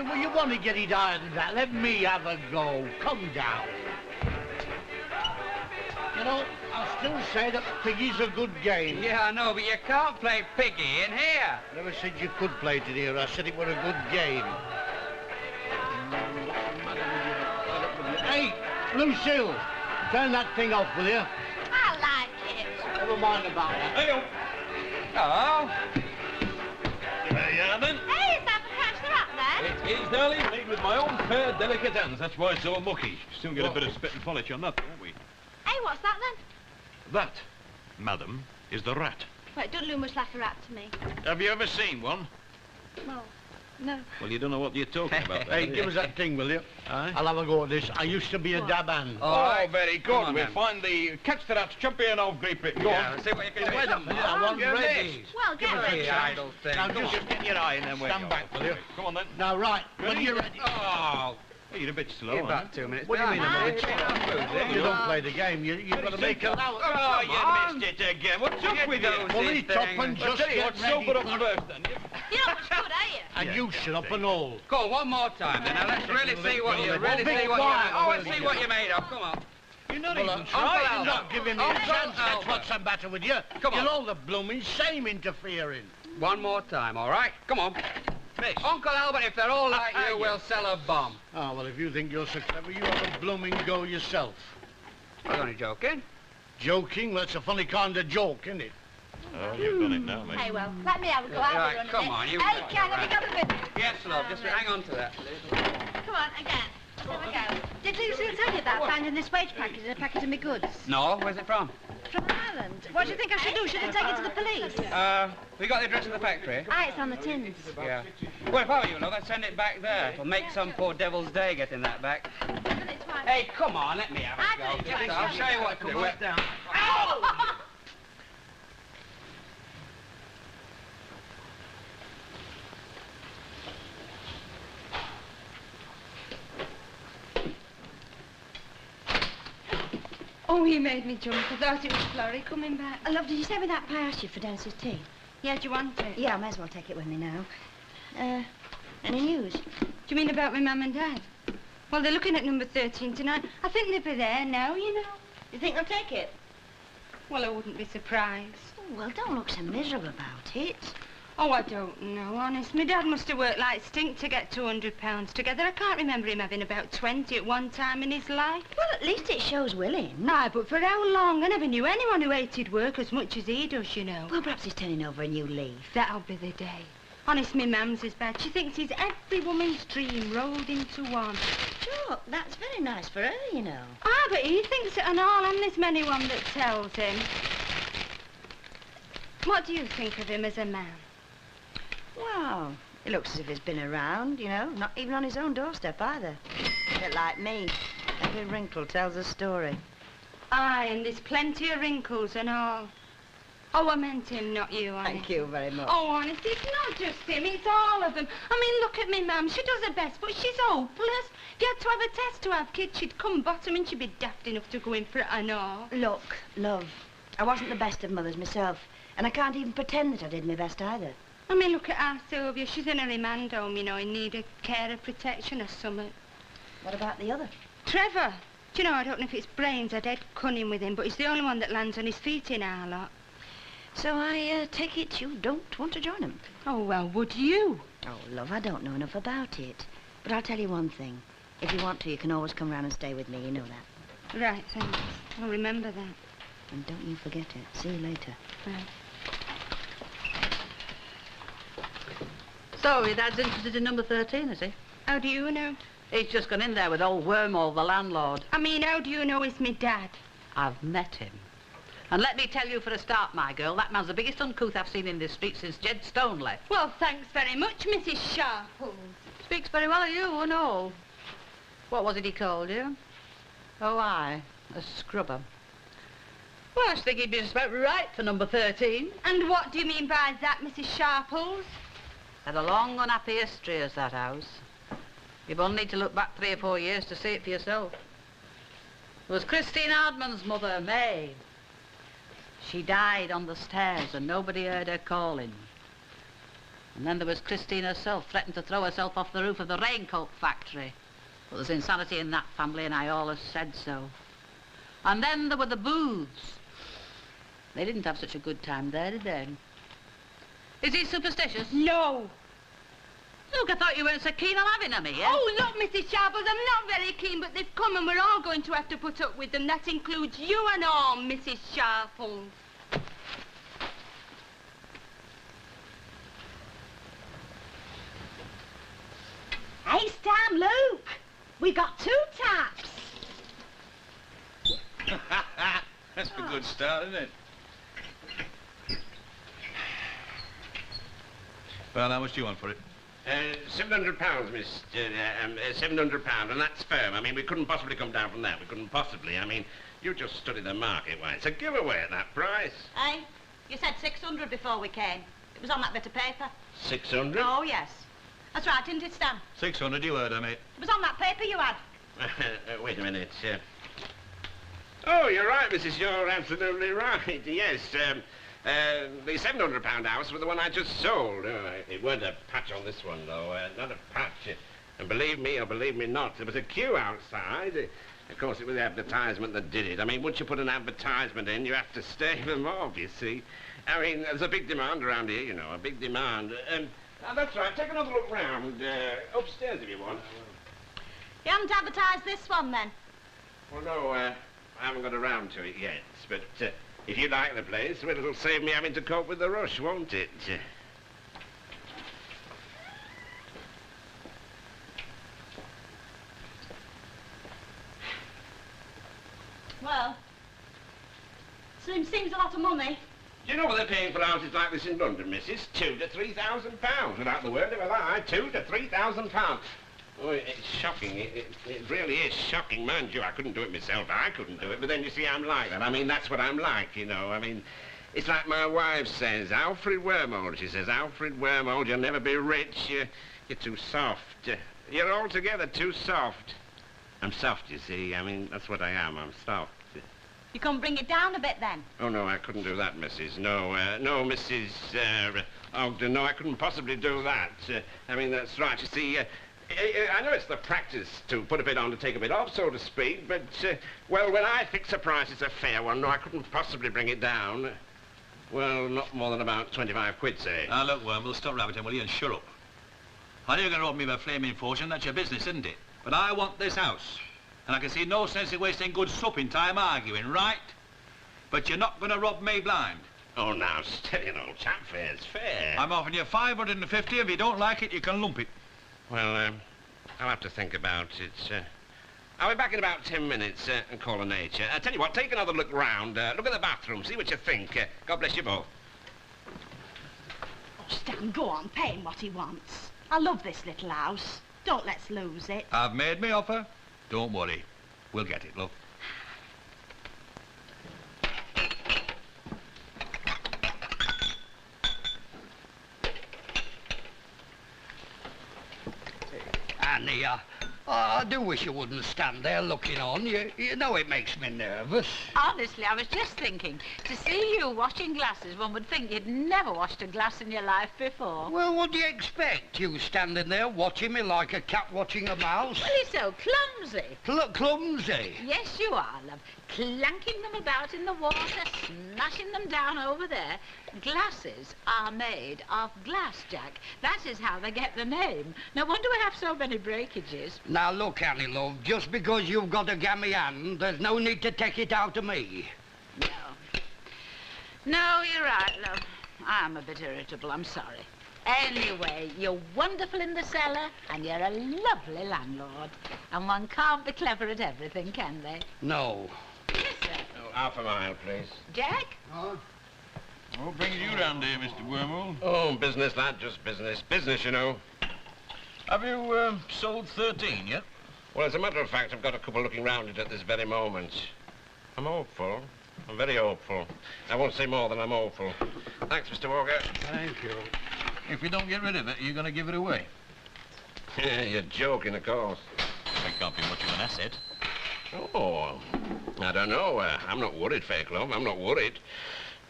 you want to get it higher than that? Let me have a go. Come down. You know, I still say that Piggy's a good game. Yeah, I know, but you can't play Piggy in here. Never said you could play it in here. I said it was a good game. Hey, Lucille, turn that thing off, will you? I like it. Never mind about that. Hey-o. Hello. There you are, then. Hey, is that for Catch the Rat, then? It is, darling, made with my own fair, delicate hands. That's why it's so mucky. Soon get a bit of spit and polish on that, won't we? Hey, what's that, then? That, madam, is the rat. Well, it doesn't look much like a rat to me. Have you ever seen one? Well, no. Well, you don't know what you're talking about. Hey, give us that thing, will you? Aye? I'll have a go at this. I used to be a dab hand. Oh, very Come good. on, We'll then. find the Catch the Rat champion of Great Britain. Go Yeah, on. see what you can do. Wait a minute, I want You're ready. missed. Well, Give get us a ready. The idle thing. Now, Just just get your eye and then wait. stand back, will you? Come on, then. Now, right, when Ready? you're ready. Oh, Hey, you're a bit slow, give aren't back 2 minutes. What do you mean, behind. a minute? Yeah, You don't play the game. You've got to make it out. Oh, Come on. you missed it again. What's up with you? those Pull it things. up and I'll just tell you get what, ready. sober up first, then. You're not much good, are you? And you shut up and all. Go on, one more time, then. Now, let's really see what you really see what quiet. you. Oh, let's see what you're made of. Come on. You're not Well, even Uncle trying. Albert. not giving me a Uncle chance. That's Albert. what's the matter with you. Come on. You're all the blooming same interfering. One more time, all right? Come on. Miss. Uncle Albert, if they're all like you, we'll sell a bomb. Oh, well, if you think you're so clever, you have a blooming go yourself. I was only joking. Joking? Well, it's a funny kind of joke, isn't it? Oh, you've done it now, mate. Hey, well, let me have a go. I'll Right, be running come it. on, you- Hey, Ken, have you got a bit? Yes, love, just hang on to that. Come on, again. Here we go. Did Lucille tell you about finding this wage packet in a packet of me goods? No, where's it from? From Ireland. What do you think I should do? Should I take it to the police? We got the address of the factory? Ah, it's on the tins. Yeah. Well, if I were you, love, I'd send it back there. It'll make some poor devil's day getting that back. Hey, come on, let me have I a do go. it twice. I'll show you what to do. down. Ow! Oh, he made me jump. I thought it was Florrie coming back. Love, did you send me that pie I asked you for downstairs tea? Yeah, do you want it? Yeah, I may as well take it with me now. Any news? Do you mean about my mum and dad? Well, they're looking at number 13 tonight. I think they'll be there now, you know. You think they'll take it? Well, I wouldn't be surprised. Oh, well, don't look so miserable about it. Oh, I don't know, honest. My dad must have worked like stink to get £200 together. I can't remember him having about 20 at one time in his life. Well, at least it shows willing. Aye, but for how long? I never knew anyone who hated work as much as he does, you know. Well, perhaps he's turning over a new leaf. That'll be the day. Honest, me mum's as bad. She thinks he's every woman's dream rolled into one. Sure, that's very nice for her, you know. Ah, but he thinks it and all, and there's many one that tells him. What do you think of him as a man? Well, he looks as if he's been around, you know, not even on his own doorstep either. A bit like me. Every wrinkle tells a story. Aye, and there's plenty of wrinkles and all. Oh, I meant him, not you, honey. Thank you very much. Oh, honest, it's not just him, it's all of them. I mean, look at me, mum. She does her best, but she's hopeless. If you had to have a test to have kids, she'd come bottom and she'd be daft enough to go in for it and all. Look, love, I wasn't the best of mothers myself, and I can't even pretend that I did my best either. I mean, look at our Sylvia. She's in a remand home, you know, in need of care or protection or something. What about the other? Trevor. Do you know, I don't know if it's brains or dead cunning with him, but he's the only one that lands on his feet in our lot. So I take it you don't want to join him? Oh, well, would you? Oh, love, I don't know enough about it. But I'll tell you one thing. If you want to, you can always come round and stay with me, you know that. Right, thanks. I'll remember that. And don't you forget it. See you later. Right. So, your dad's interested in number 13, is he? How do you know? He's just gone in there with old Wormhole, the landlord. I mean, how do you know it's me dad? I've met him. And let me tell you for a start, my girl, that man's the biggest uncouth I've seen in this street since Jed Stone left. Well, thanks very much, Mrs. Sharples. Speaks very well of you, and all. What was it he called you? Oh, aye, a scrubber. Well, I should think he'd be just about right for number 13. And what do you mean by that, Mrs. Sharples? Had a long, unhappy history as that house. You've only need to look back 3 or 4 years to see it for yourself. It was Christine Hardman's mother, May. She died on the stairs and nobody heard her calling. And then there was Christine herself, threatened to throw herself off the roof of the raincoat factory. But there's insanity in that family, and I always said so. And then there were the Booths. They didn't have such a good time there, did they? Is he superstitious? No. Look, I thought you weren't so keen on having them here. Oh, look, Mrs. Sharples, I'm not very keen, but they've come and we're all going to have to put up with them. That includes you and all, Mrs. Sharples. Hey, Stam, Luke. We got 2 taps. That's a good start, isn't it? Well, how much do you want for it? £700, Mr. £700, and that's firm. I mean, we couldn't possibly come down from that. We couldn't possibly. I mean, you just study the market. Why, it's a giveaway at that price. Hey, you said 600 before we came. It was on that bit of paper. 600? Oh, yes. That's right, didn't it, Stan? 600, you heard her, mate. It was on that paper you had. Wait a minute. Oh, you're right, Mrs. You're absolutely right. Yes, the £700 house was the one I just sold. It weren't a patch on this one, though. Not a patch. And believe me or believe me not, there was a queue outside. Of course, it was the advertisement that did it. I mean, once you put an advertisement in, you have to stave them off, you see. I mean, there's a big demand around here, you know, a big demand. Now, that's right. Take another look round. Upstairs, if you want. You haven't advertised this one, then? Well, no, I haven't got around to it yet. But if you like the place, well, it'll save me having to cope with the rush, won't it? Well, seems a lot of money. Do you know what they're paying for houses like this in London, missus? £2,000 to £3,000. Without the word of a lie, £2,000 to £3,000. Oh, it's shocking. It really is shocking. Mind you, I couldn't do it myself. I couldn't do it. But then, you see, I'm like that. I mean, that's what I'm like, you know. I mean, it's like my wife says, Alfred Wormold. She says, Alfred Wormold, you'll never be rich. You're too soft. You're altogether too soft. I'm soft, you see. I mean, that's what I am. I'm soft. You can bring it down a bit, then? Oh, no, I couldn't do that, missus. No, no, Mrs. Ogden, no, I couldn't possibly do that. I mean, that's right. You see, I know it's the practice to put a bit on to take a bit off, so to speak, but, well, when I fix a price, it's a fair one. No, I couldn't possibly bring it down. Well, not more than about 25 quid, say. Now, look, Worm, stop rabbiting, will you, and shut up. I know you're going to rob me of a flaming fortune. That's your business, isn't it? But I want this house. And I can see no sense in wasting good supping time arguing, right? But you're not going to rob me blind. Oh, now, steady, old chap. Fair's fair. I'm offering you 550. If you don't like it, you can lump it. Well, I'll have to think about it. I'll be back in about 10 minutes and call a nature. I tell you what, take another look round. Look at the bathroom, see what you think. God bless you both. Oh, Stan, go on, pay him what he wants. I love this little house. Don't let's lose it. I've made me offer. Don't worry. We'll get it, love. Annie, I do wish you wouldn't stand there looking on. You know it makes me nervous. Honestly, I was just thinking, to see you washing glasses, one would think you'd never washed a glass in your life before. Well, what do you expect? You standing there watching me like a cat watching a mouse? Well, you're so clumsy. Clumsy? Yes, you are, love. Clanking them about in the water, smashing them down over there. Glasses are made of glass, Jack. That is how they get the name. No wonder we have so many breakages. Now, look, Annie, love, just because you've got a gammy hand, there's no need to take it out of me. No. No, you're right, love. I'm a bit irritable, I'm sorry. Anyway, you're wonderful in the cellar, and you're a lovely landlord. And one can't be clever at everything, can they? No. Yes, sir. Oh, half a mile, please. Jack? Huh? What brings you round here, Mr. Wormhole? Oh, business, lad, just business. Business, you know. Have you sold 13 yet? Well, as a matter of fact, I've got a couple looking round it at this very moment. I'm hopeful. I'm very hopeful. I won't say more than I'm hopeful. Thanks, Mr. Walker. Thank you. If you don't get rid of it, you're going to give it away. You're joking, of course. It can't be much of an asset. Oh, I don't know. I'm not worried, Fairclough. I'm not worried.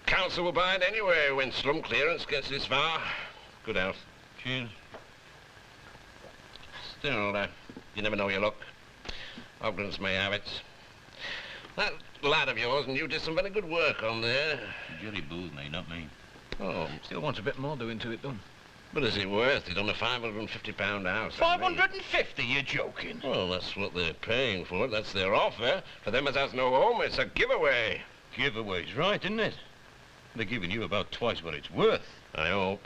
Council will buy it anyway when slum clearance gets this far. Good health. Cheers. Still, you never know your luck. Ogdens may have it. That lad of yours and you did some very good work on there. Jerry booed me, not me. Oh, Still wants a bit more doing to it, done. but is it worth it on a £550 house? 550? You're joking. Well, that's what they're paying for it. That's their offer. For them as has no home, it's a giveaway. Giveaway's right, isn't it? They're giving you about twice what it's worth. I hope.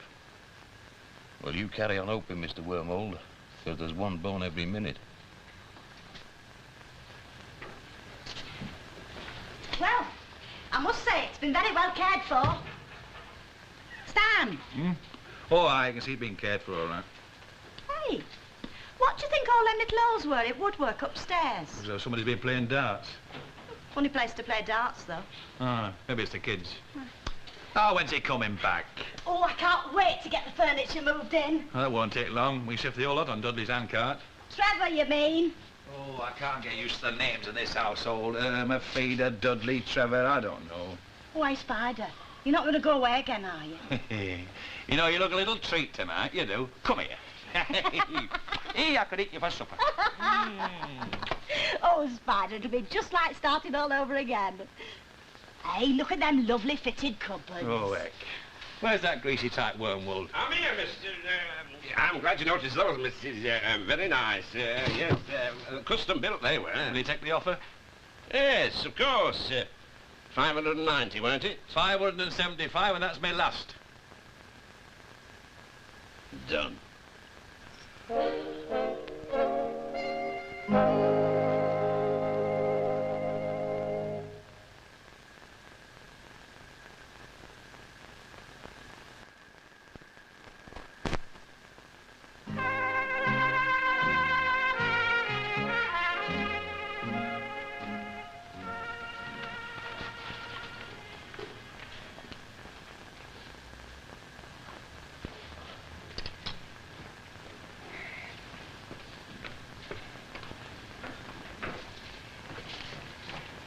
Well, you carry on hoping, Mr. Wormold, because there's one born every minute. Well, I must say it's been very well cared for. Stan! Oh, I can see it being cared for, all right. Hey, what do you think all them little holes were at woodwork upstairs? As though somebody's been playing darts. Funny place to play darts, though. Ah, maybe it's the kids. Oh, when's he coming back? Oh, I can't wait to get the furniture moved in. Well, that won't take long. We shift the whole lot on Dudley's handcart. Trevor, you mean? Oh, I can't get used to the names in this household. Irma, Feeder, Dudley, Trevor, I don't know. Why, Spider? You're not going to go away again, are you? You know, you look a little treat tonight, you do. Come here. Here, I could eat you for supper. Oh, Spider, it'll be just like starting all over again. Hey, look at them lovely fitted cupboards. Oh, heck. Where's that greasy-type wormwood? I'm here, Mr. I'm glad you noticed those, Mrs. Very nice. Yes, custom built they were. Did he take the offer? Yes, of course. 590, weren't it? 575, and that's my last. Done.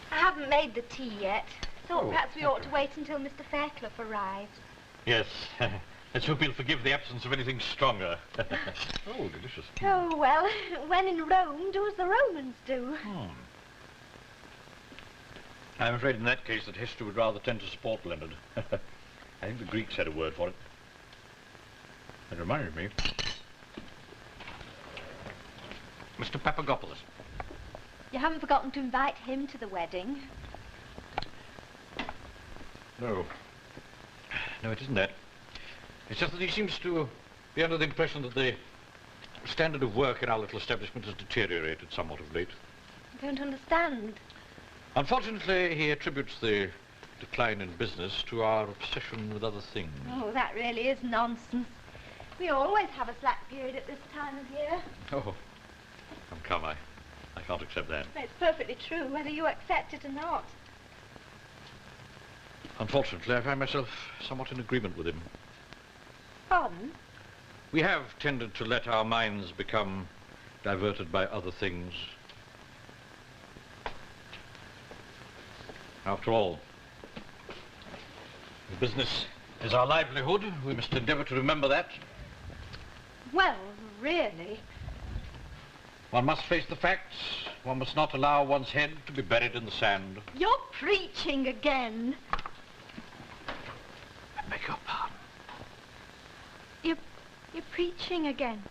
I haven't made the tea yet. Thought perhaps we ought to wait until Mr. Fairclough arrives. Yes. Let's hope he'll forgive the absence of anything stronger. Oh, delicious. Oh, well, when in Rome, do as the Romans do. I'm afraid in that case that history would rather tend to support Leonard. I think the Greeks had a word for it. That reminded me. Mr. Papagopoulos. You haven't forgotten to invite him to the wedding. No. No, it isn't that. It's just that he seems to be under the impression that the standard of work in our little establishment has deteriorated somewhat of late. I don't understand. Unfortunately, he attributes the decline in business to our obsession with other things. Oh, that really is nonsense. We always have a slack period at this time of year. Oh, come, I can't accept that. It's perfectly true, whether you accept it or not. Unfortunately, I find myself somewhat in agreement with him. Pardon? We have tended to let our minds become diverted by other things. After all, business is our livelihood. We must endeavour to remember that. Well, really. One must face the facts. One must not allow one's head to be buried in the sand. You're preaching again. I beg your pardon. You're preaching again.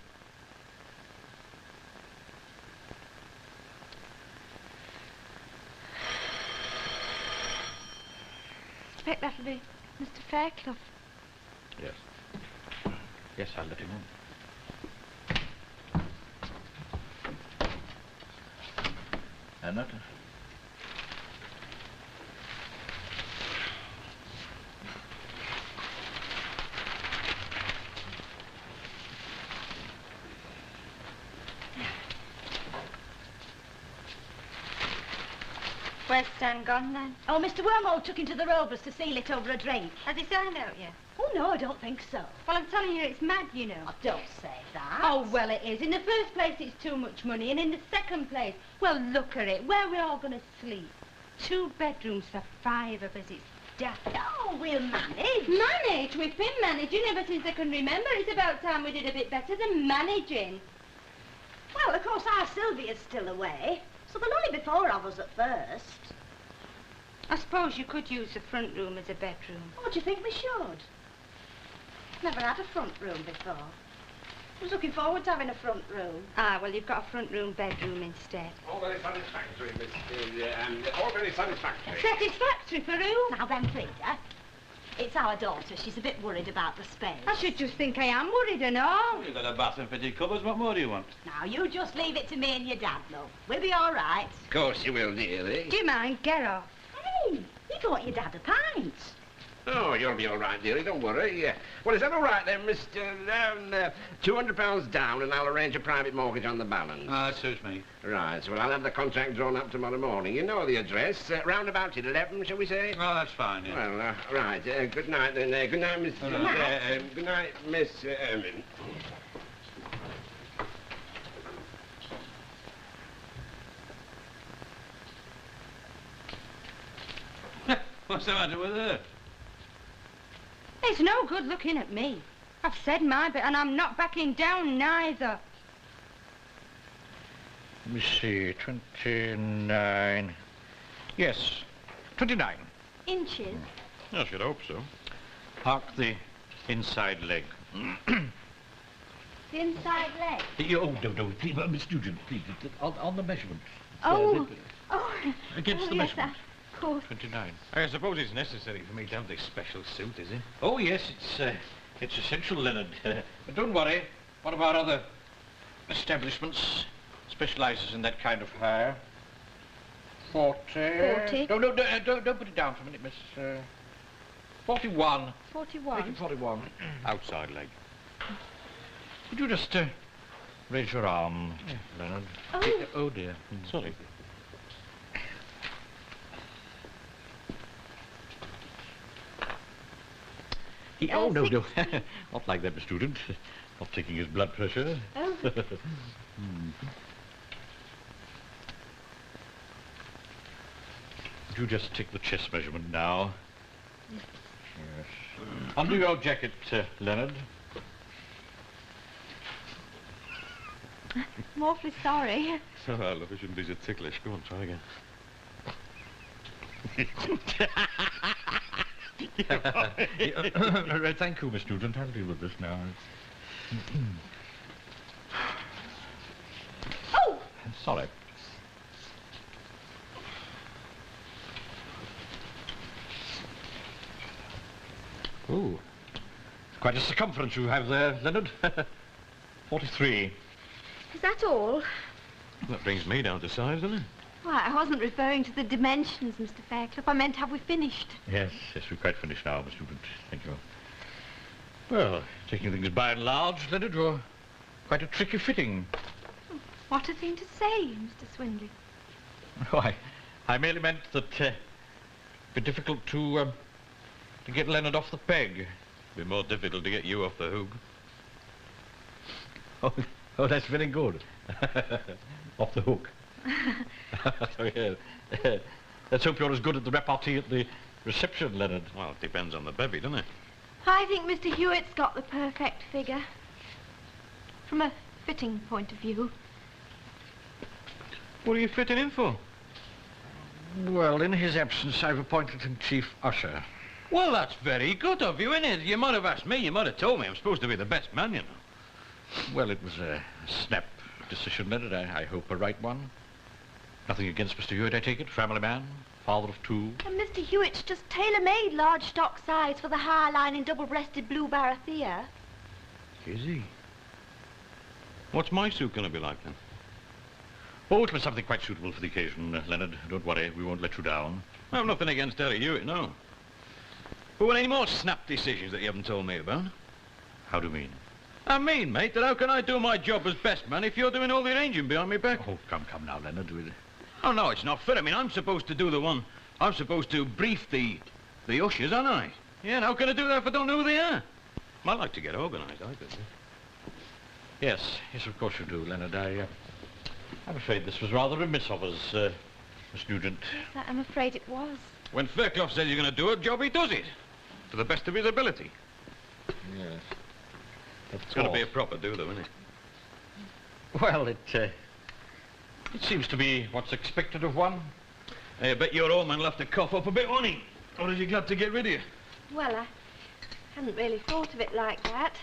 I expect that'll be Mr. Fairclough. Yes. Yes, I'll let him in. And that. Where's Stan gone then? Oh, Mr. Wormhole took him to the Rovers to seal it over a drink. Has he signed out yet? Oh, no, I don't think so. Well, I'm telling you, it's mad, you know. Oh, don't say that. Oh, well, it is. In the first place, it's too much money, and in the second place, well, look at it. Where are we all going to sleep? 2 bedrooms for 5 of us. It's daft. Oh, we'll manage. Manage? We've been managing ever since I can remember. It's about time we did a bit better than managing. Well, of course, our Sylvia's still away, so there'll only be 4 of us at first. I suppose you could use the front room as a bedroom. What do you think we should? Never had a front room before. I was looking forward to having a front room. Ah, well, you've got a front room bedroom instead. All very satisfactory, Miss... all very satisfactory. Satisfactory for who? Now then, Frida, it's our daughter. She's a bit worried about the space. I should just think I am worried and all. You've got a bath and fitted cupboards. What more do you want? Now, you just leave it to me and your dad, love. We'll be all right. Of course you will, dearie. Do you mind? Get off. Hey, you bought your dad a pint. Oh, you'll be all right, dearie, don't worry. Well, is that all right then, Mr... £200 down and I'll arrange a private mortgage on the balance. Ah, that suits me. Right, so I'll have the contract drawn up tomorrow morning. You know the address, round about 11, shall we say? Oh, that's fine, yeah. Well, right, good night then. Good night, Miss... Good night. Good night, Miss... Ermine. What's the matter with her? It's no good looking at me. I've said my bit and I'm not backing down neither. Let me see, 29. Yes, 29. Inches? I should hope so. Park the inside leg. The inside leg? Oh, no, please, Miss Nugent, please, on the measurement. Oh, oh. Against the yes, measurement. Of course. 29. I suppose it's necessary for me to have this special suit, is it? Oh, yes, it's essential, Leonard. But don't worry. One of our other establishments specializes in that kind of hire. 40. 40? No, don't put it down for a minute, Miss. 41. 41? Make it 41. Outside leg. Could you just raise your arm, Leonard? Oh. Oh, dear. Sorry. Oh, no. Not like that, Miss Student. Not taking his blood pressure. Oh. Could you just take the chest measurement now? Yes. Undo your jacket, Leonard. I'm awfully sorry. Oh, well, if it shouldn't be so ticklish. Go on, try again. Thank you, Miss Nugent. I'll deal with this now. Oh! Sorry. Oh, quite a circumference you have there, Leonard. 43. Is that all? That brings me down to size, doesn't it? Why, I wasn't referring to the dimensions, Mr. Fairclough. I meant, have we finished? Yes, we've quite finished now, Miss Nugent. Thank you. Well, taking things by and large, Leonard, you're quite a tricky fitting. What a thing to say, Mr. Swindley. Why, I merely meant that it'd be difficult to get Leonard off the peg. It'd be more difficult to get you off the hook. Oh, that's very good. Off the hook. So, yeah. Let's hope you're as good at the repartee at the reception, Leonard. Well, it depends on the bevy, doesn't it? I think Mr. Hewitt's got the perfect figure. From a fitting point of view. What are you fitting in for? Well, in his absence, I've appointed him chief usher. Well, that's very good of you, isn't it? You might have asked me. You might have told me I'm supposed to be the best man, you know. Well, it was a snap decision, Leonard. I hope a right one. Nothing against Mr. Hewitt, I take it. Family man, father of 2. And Mr. Hewitt's just tailor-made large stock size for the high-lining double-breasted blue Barathea. Is he? What's my suit going to be like, then? Oh, it was something quite suitable for the occasion, Leonard. Don't worry, we won't let you down. I've nothing against Harry Hewitt, no. But any more snap decisions that you haven't told me about? How do you mean? I mean, mate, that how can I do my job as best man if you're doing all the arranging behind me back? Oh, come now, Leonard. Oh, no, it's not fair. I mean, I'm supposed to do the one... I'm supposed to brief the ushers, aren't I? Yeah, and how can I do that if I don't know who they are? I'd like to get organised, I could. Yes, of course you do, Leonard. I'm afraid this was rather remiss of us, Miss Nugent. I'm afraid it was. When Fairclough says you're going to do a job, he does it. To the best of his ability. Yes. It's got to be a proper do, though, isn't it? Well, it seems to be what's expected of one. Hey, I bet your old man will have to cough up a bit, won't he? Or is he glad to get rid of you? Well, I hadn't really thought of it like that.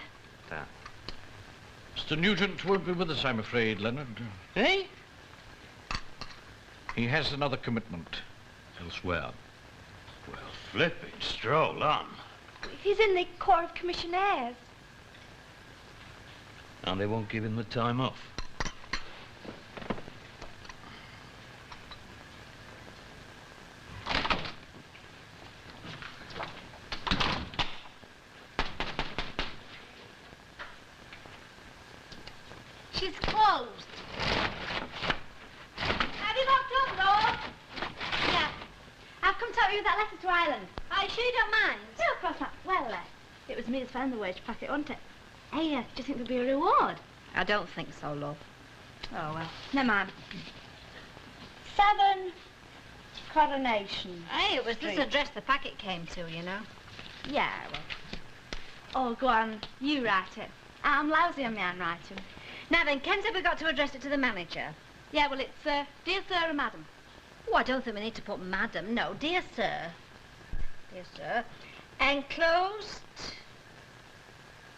Mr. Nugent won't be with us, I'm afraid, Leonard. Eh? He has another commitment elsewhere. Well, flipping stroll on. He's in the Corps of Commissionaires. And they won't give him the time off. She's closed. Have you got clothes on? Yeah. I've come to help you with that letter to Ireland. Are you sure you don't mind? No, of course not. Well, it was me that found the wage packet, wasn't it? Hey, do you think there'll be a reward? I don't think so, love. Oh, well, never mind. 7 Coronation. Hey, it was Street. this address the packet came to, you know. Yeah, well. Oh, go on. You write it. I'm lousy on my handwriting. Now then, Ken said we got to address it to the manager. Yeah, well, it's, dear sir and madam. Oh, I don't think we need to put madam. No, dear sir. Dear sir. Enclosed.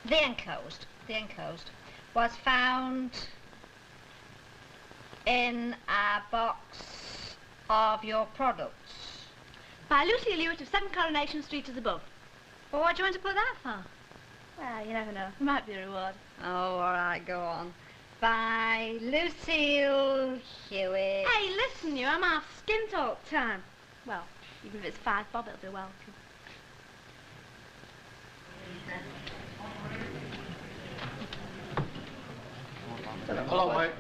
The enclosed was found in a box of your products. By Lucy Lewitt of 7 Coronation Street as above. Well, what do you want to put that for? Well, you never know. There might be a reward. Oh, all right, go on. By Lucille Hewitt. Hey, listen, you. I'm half skint all the time. Well, even if it's 5 bob, it'll be welcome. Hello, mate.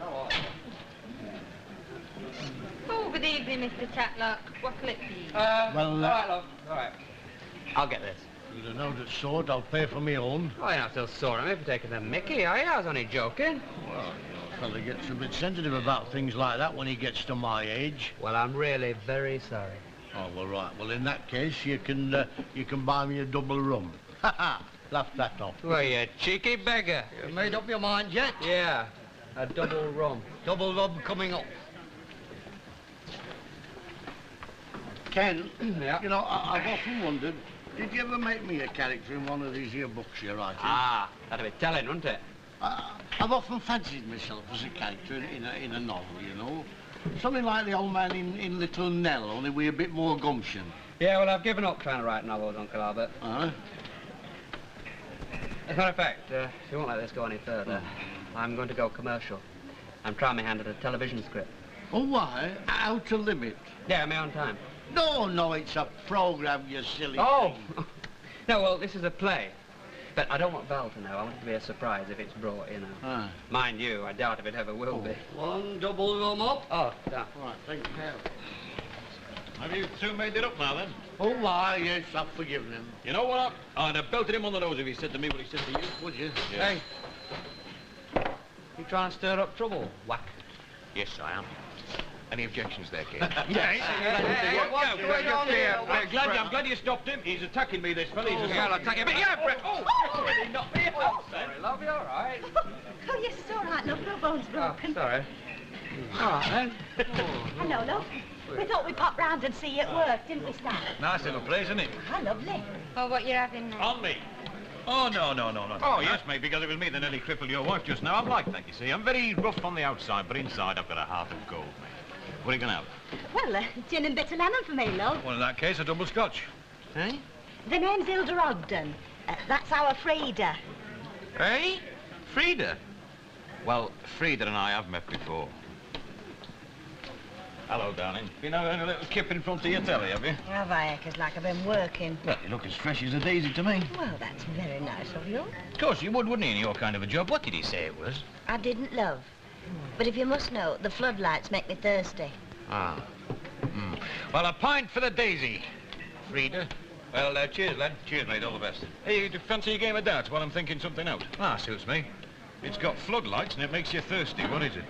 Oh, good evening, Mr. Tatlock. What'll it be? Well, all right, love. All right. I'll get this. You know that sort, I'll pay for my own. Oh, you're not still sore at me for taking the mickey, are you? I was only joking. Well, you know, a fella gets a bit sensitive about things like that when he gets to my age. Well, I'm really very sorry. Oh, well, right. Well, in that case, you can buy me a double rum. Ha ha! Laugh that off. Well, you cheeky beggar. You made up your mind yet? Yeah, a double rum. Double rum coming up. Ken, Yeah? you know, I've often wondered, did you ever make me a character in one of these here books you're writing? Ah, that'd be telling, wouldn't it? I've often fancied myself as a character in a novel, you know. Something like the old man in Little Nell, only with a bit more gumption. Yeah, well, I've given up trying to write novels, Uncle Albert. As a matter of fact, if you won't let this go any further, I'm going to go commercial. I'm trying my hand at a television script. Oh, why? Outer Limit? Yeah, my own time. No, it's a program, you silly Oh! thing. No, well, this is a play. But I don't want Val to know. I want it to be a surprise if it's brought, you know. Mind you, I doubt if it ever will be. 1 double rum up. Oh, yeah. Right, thank you. Have you two made it up now, then? Oh, why, yes, I've forgiven him. You know what? I'd have belted him on the nose if he said to me what he said to you. Would you? Yeah. Hey. You trying to stir up trouble, whack? Yes, I am. Any objections there, Kate? I'm glad you stopped him. He's attacking me, this fella. He's I'll attack you. But yeah, Brett. Oh, he knocked me out. Sorry, love, you all right? Oh, yes, it's all right, love. No bones broken. Sorry. All right, then. Hello, love. We thought we'd pop round and see you at work, didn't we, Stan? Nice little place, isn't it? Oh, lovely. Oh, what you're having now? On me. Oh, no. Oh, yes, mate, because it was me that nearly crippled your wife just now. I'm like that, you see. I'm very rough on the outside, but inside I've got a heart of gold, mate. What are you going to have? Well, gin and bitter lemon for me, love. Well, in that case, a double scotch. Eh? The name's Hilda Ogden. That's our Frida. Eh? Frida? Well, Frida and I have met before. Hello, darling. Been having a little kip in front of your telly, have you? Have I, Eckers, like I've been working? Well, you look as fresh as a daisy to me. Well, that's very nice of you. Of course you would, wouldn't you, in your kind of a job? What did he say it was? I didn't love. But if you must know, the floodlights make me thirsty. Ah. Well, a pint for the daisy, Frida. Well, cheers, lad. Cheers, mate. All the best. Hey, do you fancy a game of darts while I'm thinking something out? Ah, suits me. It's got floodlights and it makes you thirsty. What is it?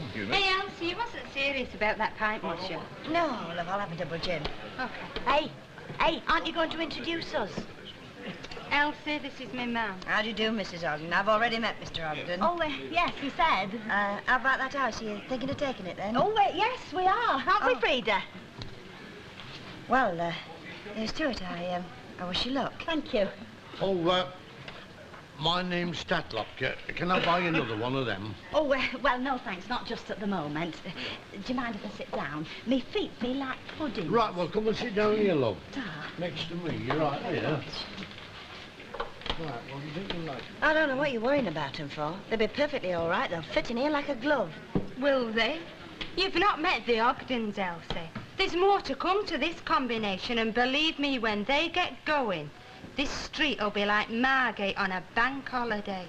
Excuse me. Hey, Elsie, you mustn't sit serious about that pint, was you? No, love, I'll have a double gin. Okay. Hey, aren't you going to introduce us? Elsie, this is my mum. How do you do, Mrs. Ogden? I've already met Mr. Ogden. Oh, yes, he said. How about that house? Are you thinking of taking it then? Oh, yes, we are. Aren't we, Frida? Well, Stuart, I wish you luck. Thank you. Oh, my name's Statlock. Can I buy another one of them? Oh, well, no, thanks. Not just at the moment. Do you mind if I sit down? Me feet feel like pudding. Right, well, come and sit down here, love. Ah. Next to me. You're right here. Right, what do you think you like? I don't know what you're worrying about them for. They'll be perfectly all right. They'll fit in here like a glove. Will they? You've not met the Ogdens, Elsie. There's more to come to this combination, and believe me, when they get going, this street will be like Margate on a bank holiday.